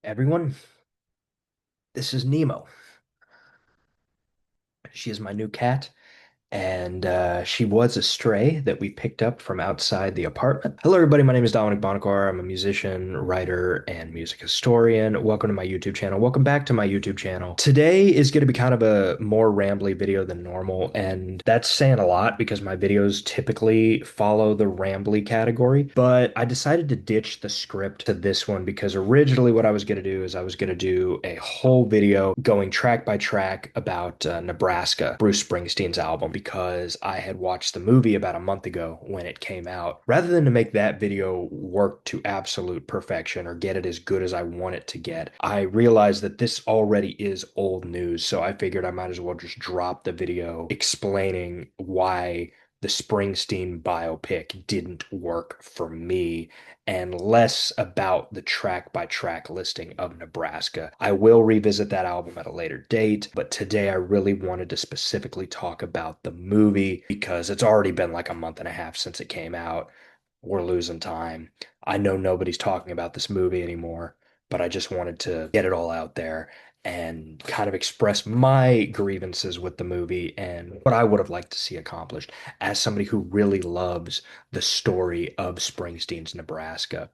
Everyone, this is Nemo. She is my new cat, and she was a stray that we picked up from outside the apartment. Hello, everybody. My name is Dominic Bonacor. I'm a musician, writer, and music historian. Welcome to my YouTube channel. Welcome back to my YouTube channel. Today is going to be kind of a more rambly video than normal, and that's saying a lot because my videos typically follow the rambly category. But I decided to ditch the script to this one because originally what I was going to do is I was going to do a whole video going track by track about Nebraska, Bruce Springsteen's album, because I had watched the movie about a month ago when it came out. Rather than to make that video work to absolute perfection or get it as good as I want it to get, I realized that this already is old news, so I figured I might as well just drop the video explaining why the Springsteen biopic didn't work for me and less about the track by track listing of Nebraska. I will revisit that album at a later date, but today I really wanted to specifically talk about the movie because it's already been like a month and a half since it came out. We're losing time. I know nobody's talking about this movie anymore, but I just wanted to get it all out there and kind of express my grievances with the movie and what I would have liked to see accomplished as somebody who really loves the story of Springsteen's Nebraska.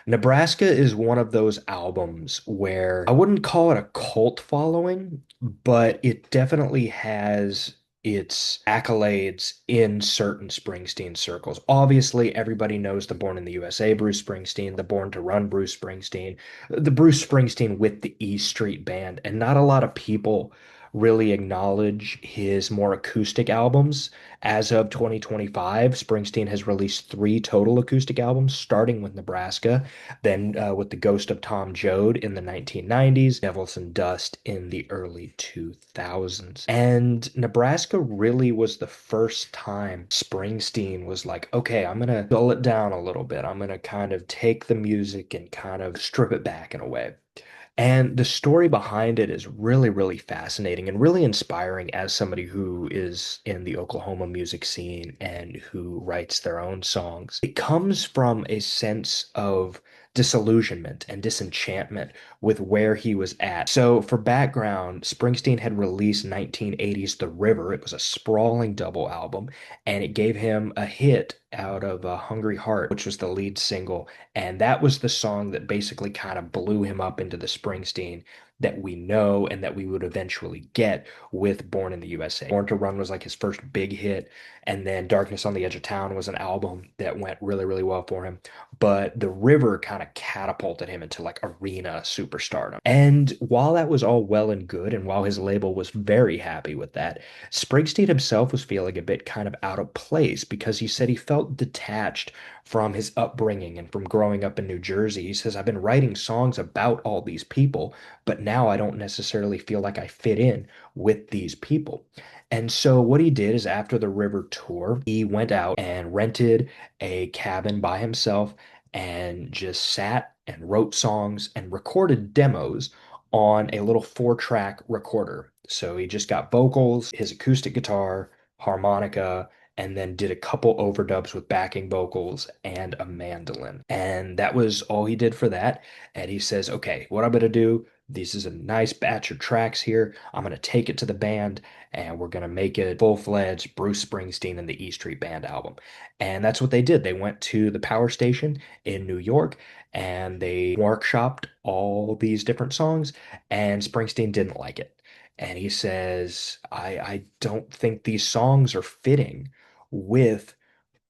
Nebraska is one of those albums where I wouldn't call it a cult following, but it definitely has its accolades in certain Springsteen circles. Obviously, everybody knows the Born in the USA Bruce Springsteen, the Born to Run Bruce Springsteen, the Bruce Springsteen with the E Street Band, and not a lot of people really acknowledge his more acoustic albums. As of 2025, Springsteen has released three total acoustic albums, starting with Nebraska, then with The Ghost of Tom Joad in the 1990s, Devils and Dust in the early 2000s. And Nebraska really was the first time Springsteen was like, okay, I'm going to dull it down a little bit. I'm going to kind of take the music and kind of strip it back in a way. And the story behind it is really, really fascinating and really inspiring as somebody who is in the Oklahoma music scene and who writes their own songs. It comes from a sense of disillusionment and disenchantment with where he was at. So, for background, Springsteen had released 1980's The River. It was a sprawling double album, and it gave him a hit out of Hungry Heart, which was the lead single. And that was the song that basically kind of blew him up into the Springsteen that we know and that we would eventually get with Born in the USA. Born to Run was like his first big hit, and then Darkness on the Edge of Town was an album that went really, really well for him. But The River kind of catapulted him into like arena superstardom. And while that was all well and good, and while his label was very happy with that, Springsteen himself was feeling a bit kind of out of place because he said he felt detached from his upbringing and from growing up in New Jersey. He says, I've been writing songs about all these people, but now I don't necessarily feel like I fit in with these people. And so what he did is after the River tour, he went out and rented a cabin by himself and just sat and wrote songs and recorded demos on a little 4-track recorder. So he just got vocals, his acoustic guitar, harmonica, and then did a couple overdubs with backing vocals and a mandolin. And that was all he did for that. And he says, okay, what I'm going to do, this is a nice batch of tracks here. I'm going to take it to the band and we're going to make it full-fledged Bruce Springsteen and the E Street Band album. And that's what they did. They went to the power station in New York and they workshopped all these different songs, and Springsteen didn't like it. And he says, I don't think these songs are fitting with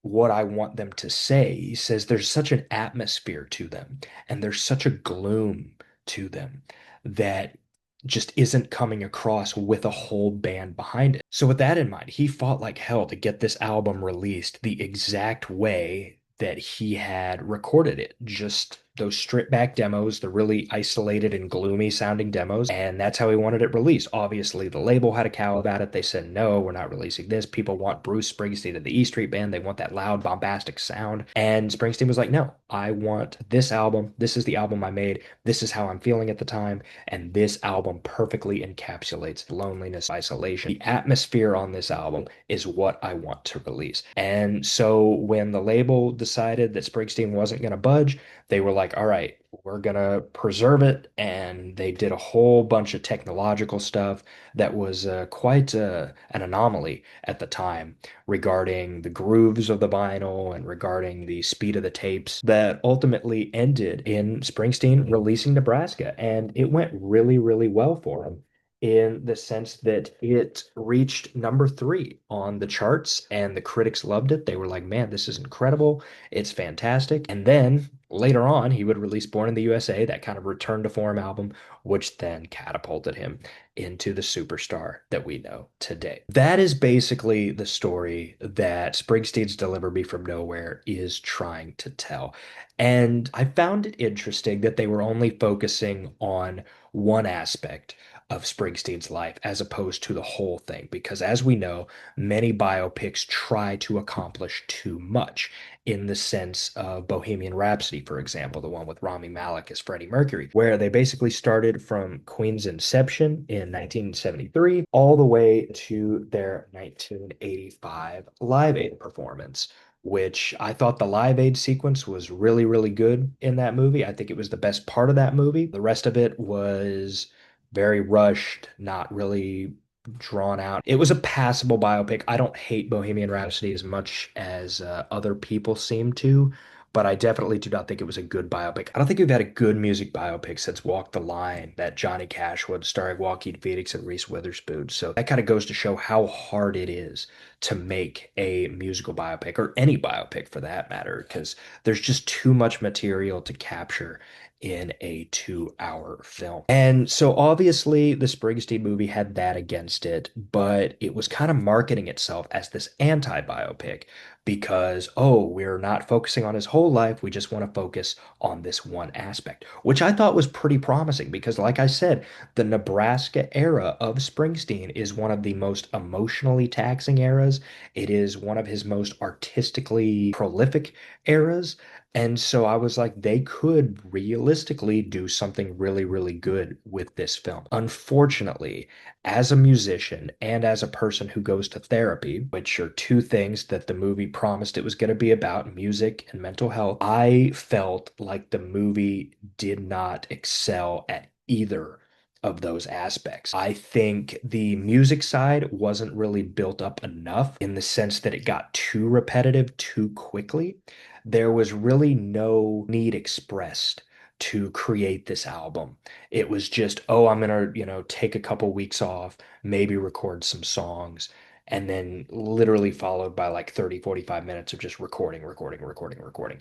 what I want them to say. He says there's such an atmosphere to them and there's such a gloom to them that just isn't coming across with a whole band behind it. So with that in mind, he fought like hell to get this album released the exact way that he had recorded it. Just those stripped back demos, the really isolated and gloomy sounding demos, and that's how he wanted it released. Obviously, the label had a cow about it. They said, no, we're not releasing this. People want Bruce Springsteen and the E Street Band. They want that loud, bombastic sound. And Springsteen was like, no, I want this album. This is the album I made. This is how I'm feeling at the time. And this album perfectly encapsulates loneliness, isolation. The atmosphere on this album is what I want to release. And so when the label decided that Springsteen wasn't going to budge, they were like, like, all right, we're gonna preserve it. And they did a whole bunch of technological stuff that was quite an anomaly at the time regarding the grooves of the vinyl and regarding the speed of the tapes that ultimately ended in Springsteen releasing Nebraska. And it went really, really well for him in the sense that it reached number three on the charts and the critics loved it. They were like, man, this is incredible. It's fantastic. And then later on, he would release Born in the USA, that kind of return to form album, which then catapulted him into the superstar that we know today. That is basically the story that Springsteen's Deliver Me From Nowhere is trying to tell. And I found it interesting that they were only focusing on one aspect of Springsteen's life as opposed to the whole thing. Because as we know, many biopics try to accomplish too much in the sense of Bohemian Rhapsody, for example, the one with Rami Malek as Freddie Mercury, where they basically started from Queen's inception in 1973 all the way to their 1985 Live Aid performance. Which I thought the Live Aid sequence was really, really good in that movie. I think it was the best part of that movie. The rest of it was very rushed, not really drawn out. It was a passable biopic. I don't hate Bohemian Rhapsody as much as other people seem to, but I definitely do not think it was a good biopic. I don't think we've had a good music biopic since Walk the Line, that Johnny Cash one starring Joaquin Phoenix and Reese Witherspoon. So that kind of goes to show how hard it is to make a musical biopic or any biopic for that matter, because there's just too much material to capture in a 2 hour film. And so obviously the Springsteen movie had that against it, but it was kind of marketing itself as this anti-biopic because, oh, we're not focusing on his whole life. We just want to focus on this one aspect, which I thought was pretty promising because, like I said, the Nebraska era of Springsteen is one of the most emotionally taxing eras. It is one of his most artistically prolific eras. And so I was like, they could realistically do something really, really good with this film. Unfortunately, as a musician and as a person who goes to therapy, which are two things that the movie promised it was going to be about, music and mental health, I felt like the movie did not excel at either of those aspects. I think the music side wasn't really built up enough in the sense that it got too repetitive too quickly. There was really no need expressed to create this album. It was just, oh, I'm gonna, take a couple weeks off, maybe record some songs, and then literally followed by like 30, 45 minutes of just recording, recording, recording, recording.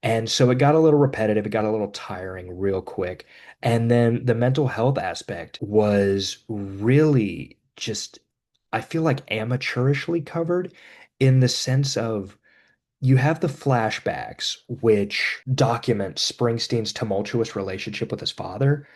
And so it got a little repetitive, it got a little tiring real quick. And then the mental health aspect was really just, I feel like amateurishly covered in the sense of you have the flashbacks, which document Springsteen's tumultuous relationship with his father,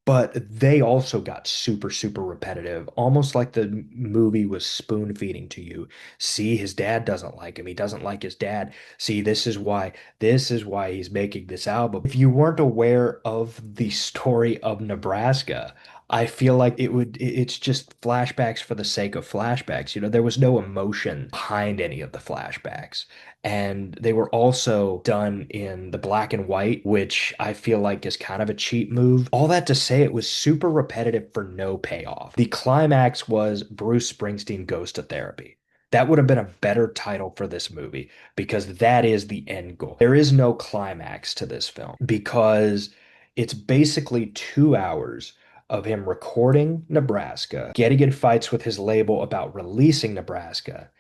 but they also got super, super repetitive, almost like the movie was spoon feeding to you. See, his dad doesn't like him. He doesn't like his dad. See, this is why he's making this album. If you weren't aware of the story of Nebraska, I feel like it's just flashbacks for the sake of flashbacks. There was no emotion behind any of the flashbacks. And they were also done in the black and white, which I feel like is kind of a cheap move. All that to say, it was super repetitive for no payoff. The climax was Bruce Springsteen goes to therapy. That would have been a better title for this movie because that is the end goal. There is no climax to this film because it's basically 2 hours of him recording Nebraska, getting in fights with his label about releasing Nebraska,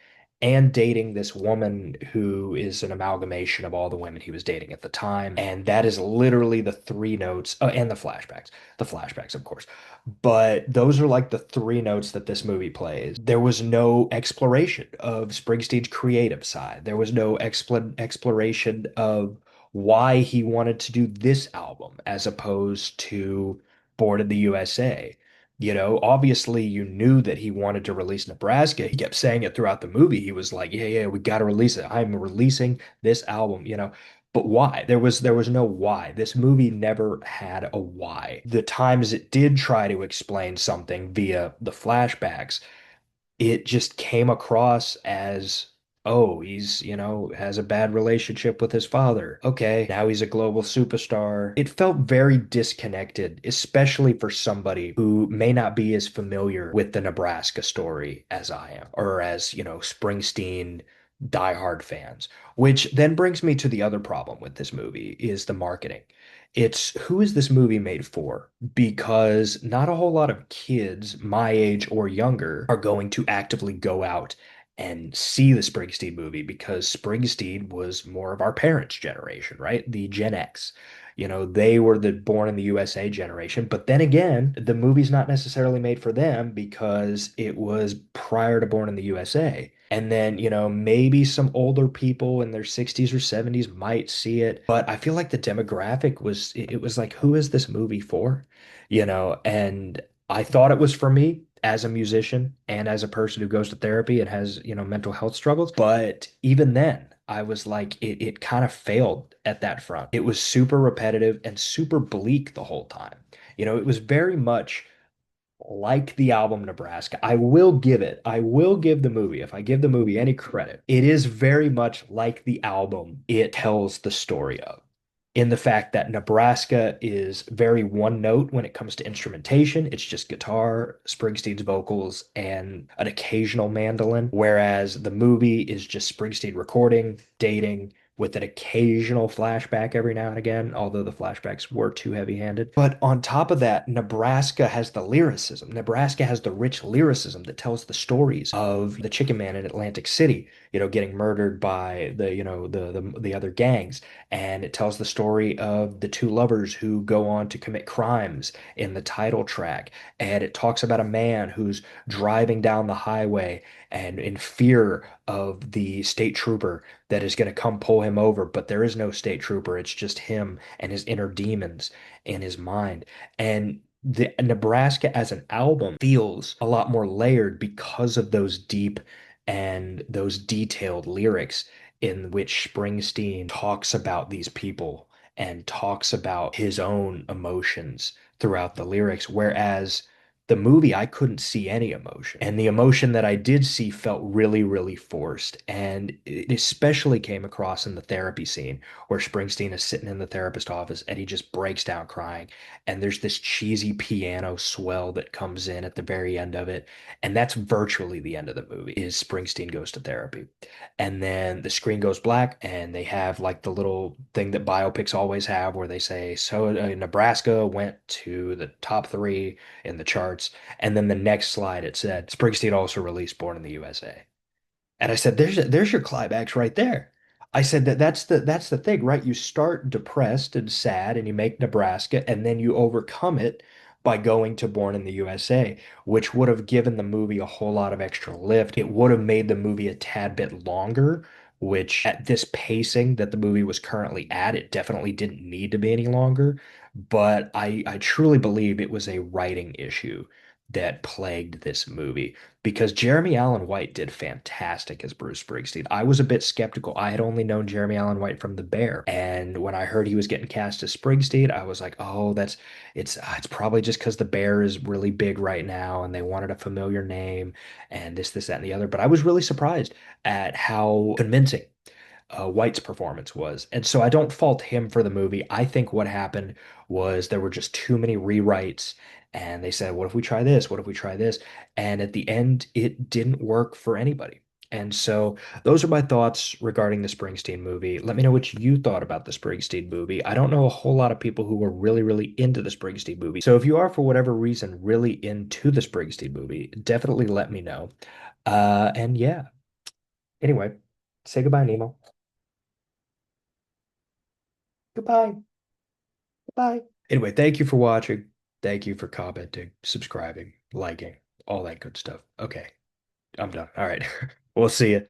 and dating this woman who is an amalgamation of all the women he was dating at the time. And that is literally the three notes, and the flashbacks. The flashbacks, of course. But those are like the three notes that this movie plays. There was no exploration of Springsteen's creative side. There was no exploration of why he wanted to do this album as opposed to Born in the USA. Obviously you knew that he wanted to release Nebraska. He kept saying it throughout the movie. He was like, yeah, yeah, we got to release it. I'm releasing this album. But why? There was no why. This movie never had a why. The times it did try to explain something via the flashbacks, it just came across as Oh, he's, has a bad relationship with his father. Okay, now he's a global superstar. It felt very disconnected, especially for somebody who may not be as familiar with the Nebraska story as I am, or as, Springsteen diehard fans. Which then brings me to the other problem with this movie is the marketing. It's who is this movie made for? Because not a whole lot of kids my age or younger are going to actively go out and see the Springsteen movie because Springsteen was more of our parents' generation, right? The Gen X. They were the born in the USA generation. But then again, the movie's not necessarily made for them because it was prior to Born in the USA. And then, maybe some older people in their 60s or 70s might see it. But I feel like the demographic it was like, who is this movie for? And I thought it was for me as a musician and as a person who goes to therapy and has, mental health struggles. But even then, I was like, it kind of failed at that front. It was super repetitive and super bleak the whole time. It was very much like the album Nebraska. I will give the movie, if I give the movie any credit, it is very much like the album it tells the story of in the fact that Nebraska is very one note when it comes to instrumentation. It's just guitar, Springsteen's vocals, and an occasional mandolin, whereas the movie is just Springsteen recording, dating, with an occasional flashback every now and again, although the flashbacks were too heavy-handed. But on top of that, Nebraska has the lyricism. Nebraska has the rich lyricism that tells the stories of the Chicken Man in Atlantic City, getting murdered by the other gangs, and it tells the story of the two lovers who go on to commit crimes in the title track. And it talks about a man who's driving down the highway and in fear of the state trooper that is going to come pull him over, but there is no state trooper. It's just him and his inner demons in his mind. And the Nebraska as an album feels a lot more layered because of those deep and those detailed lyrics in which Springsteen talks about these people and talks about his own emotions throughout the lyrics. Whereas the movie, I couldn't see any emotion. And the emotion that I did see felt really, really forced. And it especially came across in the therapy scene where Springsteen is sitting in the therapist office and he just breaks down crying. And there's this cheesy piano swell that comes in at the very end of it. And that's virtually the end of the movie is Springsteen goes to therapy. And then the screen goes black and they have like the little thing that biopics always have where they say, so Nebraska went to the top three in the charts. And then the next slide, it said, Springsteen also released Born in the USA. And I said, there's your climax right there. I said that's the thing, right? You start depressed and sad and you make Nebraska and then you overcome it by going to Born in the USA, which would have given the movie a whole lot of extra lift. It would have made the movie a tad bit longer, which at this pacing that the movie was currently at, it definitely didn't need to be any longer. But I truly believe it was a writing issue that plagued this movie because Jeremy Allen White did fantastic as Bruce Springsteen. I was a bit skeptical. I had only known Jeremy Allen White from The Bear, and when I heard he was getting cast as Springsteen, I was like, "Oh, it's probably just because The Bear is really big right now, and they wanted a familiar name, and this, that, and the other." But I was really surprised at how convincing White's performance was. And so I don't fault him for the movie. I think what happened was there were just too many rewrites. And they said, what if we try this? What if we try this? And at the end, it didn't work for anybody. And so those are my thoughts regarding the Springsteen movie. Let me know what you thought about the Springsteen movie. I don't know a whole lot of people who are really, really into the Springsteen movie. So if you are, for whatever reason, really into the Springsteen movie, definitely let me know. And yeah, anyway, say goodbye, Nemo. Goodbye. Bye. Anyway, thank you for watching. Thank you for commenting, subscribing, liking, all that good stuff. Okay, I'm done. All right. We'll see you.